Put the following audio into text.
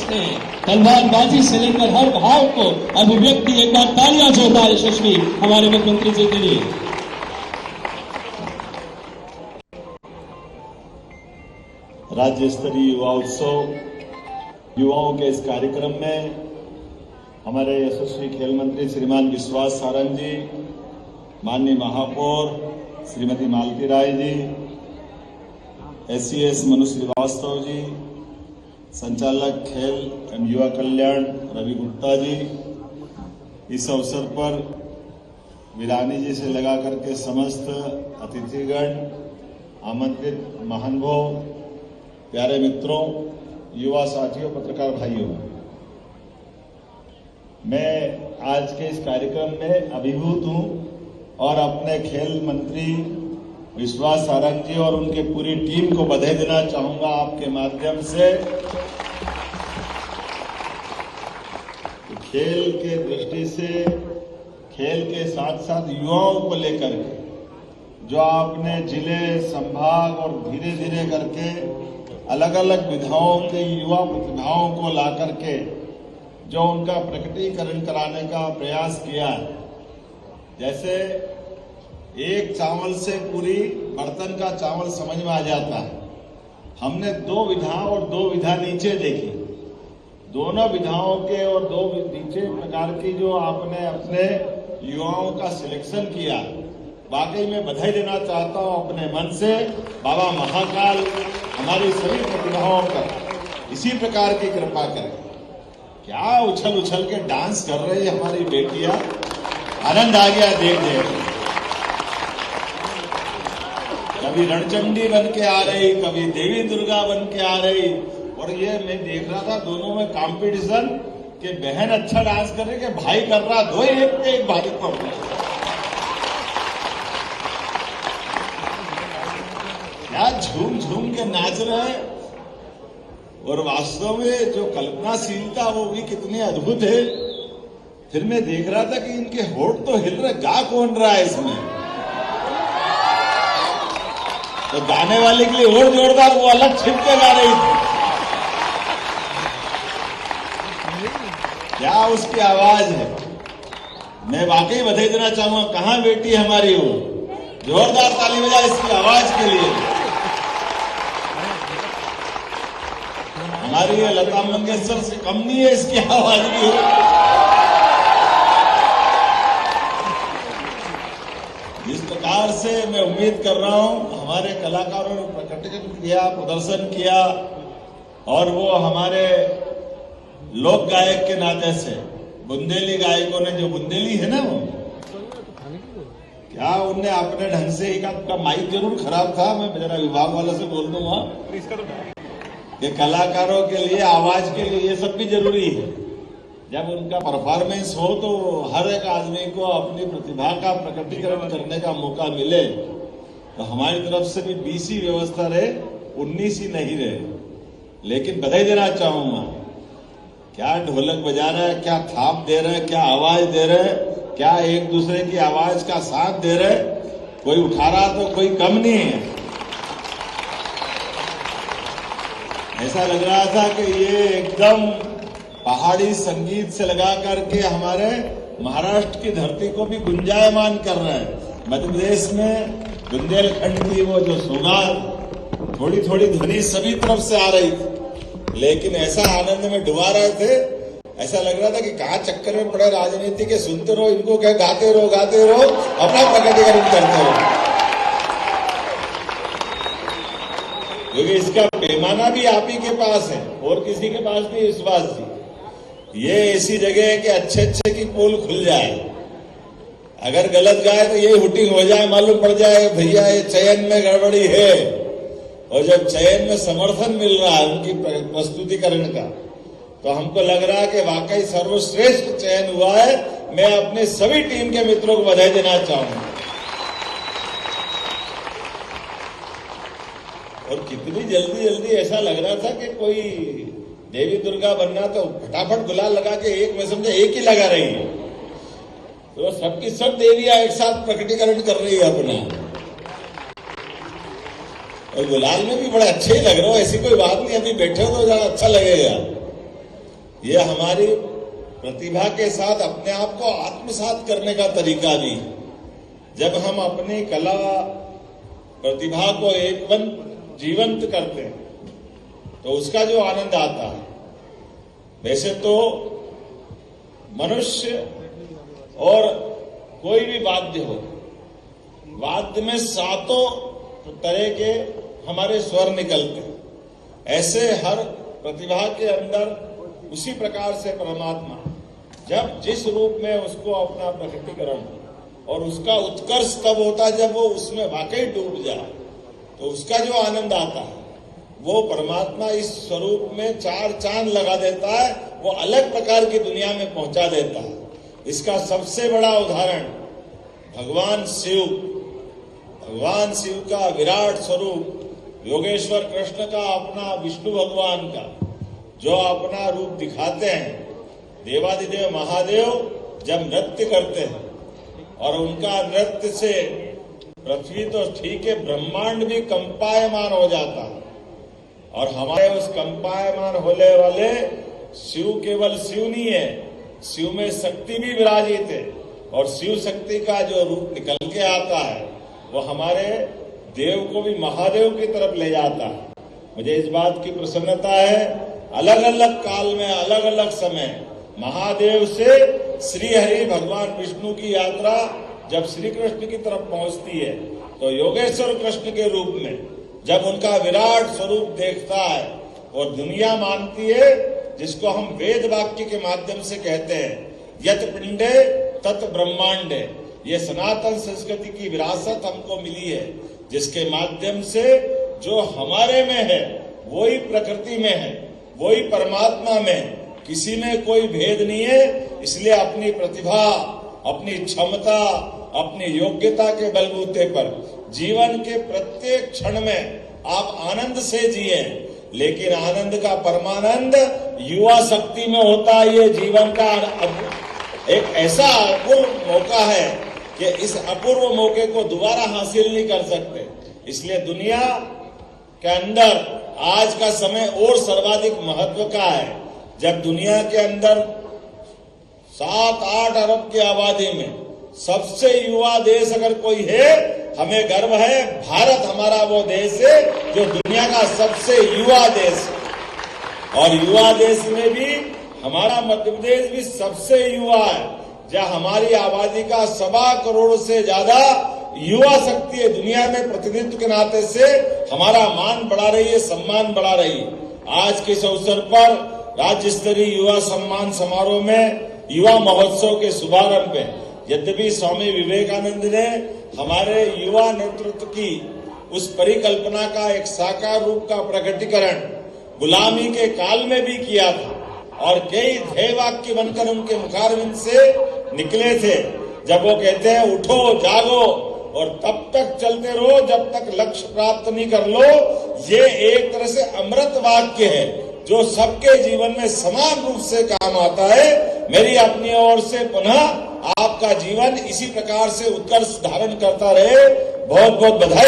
सकते हैं। तलवारबाजी से लेकर हर भाव को अभिव्यक्ति, एक बार तालियां जोरदार यशस्वी हमारे मुख्यमंत्री जी के लिए। राज्य स्तरीय युवा उत्सव, युवाओं के इस कार्यक्रम में हमारे यशस्वी खेल मंत्री श्रीमान विश्वास सारंग जी, माननीय महापौर श्रीमती मालती राय जी, SCS मनु श्रीवास्तव जी, संचालक खेल एवं युवा कल्याण रवि गुप्ता जी, इस अवसर पर वीरानी जी से लगा करके समस्त अतिथिगण, आमंत्रित महानुभाव, प्यारे मित्रों, युवा साथियों, पत्रकार भाइयों, मैं आज के इस कार्यक्रम में अभिभूत हूं और अपने खेल मंत्री विश्वास सारंग जी और उनके पूरी टीम को बधाई देना चाहूंगा आपके माध्यम से। खेल के दृष्टि से, खेल के साथ साथ युवाओं को लेकर के जो आपने जिले, संभाग और धीरे धीरे करके अलग अलग विधाओं के युवा प्रतिभाओं को ला करके जो उनका प्रकटीकरण कराने का प्रयास किया, जैसे एक चावल से पूरी बर्तन का चावल समझ में आ जाता है। हमने 2 विधा और 2 विधा नीचे देखी, दोनों विधाओं के और 2 नीचे प्रकार की जो आपने अपने युवाओं का सिलेक्शन किया, वाकई में बधाई देना चाहता हूं अपने मन से। बाबा महाकाल हमारी सभी प्रतिभाओं पर इसी प्रकार की कृपा करें। क्या उछल उछल के डांस कर रही है हमारी बेटियां, आनंद आ गया देख देख। कभी रणचंडी बन के आ रही, कभी देवी दुर्गा बन के आ रही, और ये मैं देख रहा था दोनों में कंपटीशन कि बहन अच्छा डांस कर रही, कि भाई कर रहा, दो एक पे एक भारी पड़ रहा। क्या झूम झूम के नाच रहे हैं, और वास्तव में जो कल्पनाशीलता वो भी कितनी अद्भुत है। फिर मैं देख रहा था कि इनके होठ तो हिल रहे, गा कौन रहा है इसमें? तो गाने वाले के लिए और जोरदार, वो अलग छिप के गा रही थी। क्या उसकी आवाज है, मैं वाकई बधाई देना चाहूंगा। कहां बेटी हमारी वो, जोरदार ताली बजा इसकी आवाज के लिए। हमारी लता मंगेशकर से कम नहीं है इसकी आवाज भी। जिस प्रकार से मैं उम्मीद कर रहा हूं हमारे कलाकारों ने प्रकटीकरण किया, प्रदर्शन किया, और वो हमारे लोक गायक के नाते से बुंदेली गायकों ने, जो बुंदेली है ना वो, क्या उनने अपने ढंग से ही का माइक जरूर खराब था, मैं जरा विभाग वालों से बोल दूंगा कि कलाकारों के लिए, आवाज के लिए ये सब भी जरूरी है। जब उनका परफॉर्मेंस हो तो हर एक आदमी को अपनी प्रतिभा का प्रकटीकरण करने का मौका मिले। तो हमारी तरफ से भी 20 ही व्यवस्था रहे, 19 ही नहीं रहे। लेकिन बधाई देना चाहूंगा, क्या ढोलक बजा रहे हैं, क्या थाप दे रहे हैं, क्या आवाज दे रहे हैं, क्या एक दूसरे की आवाज का साथ दे रहे। कोई उठा रहा तो कोई कम नहीं है। ऐसा लग रहा था कि ये एकदम पहाड़ी संगीत से लगा करके हमारे महाराष्ट्र की धरती को भी गुंजायमान कर रहे हैं। मध्य प्रदेश में बुंदेलखंड की वो जो सुगार, थोड़ी थोड़ी ध्वनि सभी तरफ से आ रही थी, लेकिन ऐसा आनंद में डुबा रहे थे, ऐसा लग रहा था कि कहां चक्कर में पड़े राजनीति के, सुनते रहो इनको, क्या गाते रहो अपना प्रकटीकरण करते रहो। क्योंकि इसका पैमाना भी आप ही के पास है और किसी के पास नहीं। विश्वास जी, ये ऐसी जगह है कि अच्छे अच्छे की पोल खुल जाए, अगर गलत गाए तो ये हुटिंग हो जाए, मालूम पड़ जाए भैया ये चयन में गड़बड़ी है। और जब चयन में समर्थन मिल रहा है उनकी प्रस्तुतिकरण का, तो हमको लग रहा है कि वाकई सर्वश्रेष्ठ चयन हुआ है। मैं अपने सभी टीम के मित्रों को बधाई देना चाहूंगा। और कितनी जल्दी जल्दी ऐसा लग रहा था कि कोई देवी दुर्गा बनना तो फटाफट गुलाल लगा के एक, मैं समझे एक ही लगा रही है, तो सबकी सब देवियां एक साथ प्रकटीकरण कर रही है अपना। और गुलाल में भी बड़े अच्छे ही लग रहे हो, ऐसी कोई बात नहीं, अभी बैठे हो तो ज्यादा अच्छा लगेगा। ये हमारी प्रतिभा के साथ अपने आप को आत्मसात करने का तरीका भी है। जब हम अपनी कला प्रतिभा को जीवंत करते हैं तो उसका जो आनंद आता है, वैसे तो मनुष्य और कोई भी वाद्य हो, वाद्य में 7 तरह के हमारे स्वर निकलते हैं, ऐसे हर प्रतिभा के अंदर उसी प्रकार से परमात्मा जब जिस रूप में उसको अपना प्रकटीकरण और उसका उत्कर्ष तब होता है जब वो उसमें वाकई डूब जाए, तो उसका जो आनंद आता है वो परमात्मा इस स्वरूप में 4 चांद लगा देता है, वो अलग प्रकार की दुनिया में पहुंचा देता है। इसका सबसे बड़ा उदाहरण भगवान शिव का विराट स्वरूप, योगेश्वर कृष्ण का अपना विष्णु भगवान का जो अपना रूप दिखाते हैं। देवादिदेव महादेव जब नृत्य करते हैं और उनका नृत्य से पृथ्वी तो ठीक है, ब्रह्मांड भी कंपायमान हो जाता है। और हमारे उस कंपायमान होने वाले शिव केवल शिव नहीं है, शिव में शक्ति भी विराजित है, और शिव शक्ति का जो रूप निकल के आता है वो हमारे देव को भी महादेव की तरफ ले जाता है। मुझे इस बात की प्रसन्नता है, अलग अलग काल में अलग अलग समय महादेव से श्री हरि भगवान विष्णु की यात्रा जब श्री कृष्ण की तरफ पहुंचती है तो योगेश्वर कृष्ण के रूप में जब उनका विराट स्वरूप देखता है और दुनिया मानती है, जिसको हम वेद वाक्य के माध्यम से कहते हैं यत पिंडे तत् ब्रह्मांडे, ये सनातन संस्कृति की विरासत हमको मिली है, जिसके माध्यम से जो हमारे में है वही प्रकृति में है, वही परमात्मा में, किसी में कोई भेद नहीं है। इसलिए अपनी प्रतिभा, अपनी क्षमता, अपनी योग्यता के बलबूते पर जीवन के प्रत्येक क्षण में आप आनंद से जिए, लेकिन आनंद का परमानंद युवा शक्ति में होता है। ये जीवन का एक ऐसा अपूर्व मौका है कि इस अपूर्व मौके को दोबारा हासिल नहीं कर सकते। इसलिए दुनिया के अंदर आज का समय और सर्वाधिक महत्व का है, जब दुनिया के अंदर 7-8 अरब की आबादी में सबसे युवा देश अगर कोई है, हमें गर्व है, भारत हमारा वो देश है जो दुनिया का सबसे युवा देश है। और युवा देश में भी हमारा मध्य प्रदेश भी सबसे युवा है, जहां हमारी आबादी का 1.25 करोड़ से ज्यादा युवा शक्ति है। दुनिया में प्रतिनिधित्व के नाते से हमारा मान बढ़ा रही है, सम्मान बढ़ा रही है। आज के इस अवसर पर राज्य स्तरीय युवा सम्मान समारोह में युवा महोत्सव के शुभारंभ पे, यद्यपि स्वामी विवेकानंद ने हमारे युवा नेतृत्व की उस परिकल्पना का एक साकार रूप का प्रकटीकरण गुलामी के काल में भी किया था, और कई ध्येय वाक्य बनकर उनके मुखारविंद से निकले थे, जब वो कहते हैं उठो जागो और तब तक चलते रहो जब तक लक्ष्य प्राप्त नहीं कर लो। ये एक तरह से अमृत वाक्य है जो सबके जीवन में समान रूप से काम आता है। मेरी अपनी ओर से पुनः आपका जीवन इसी प्रकार से उत्कर्ष धारण करता रहे। बहुत बहुत बधाई।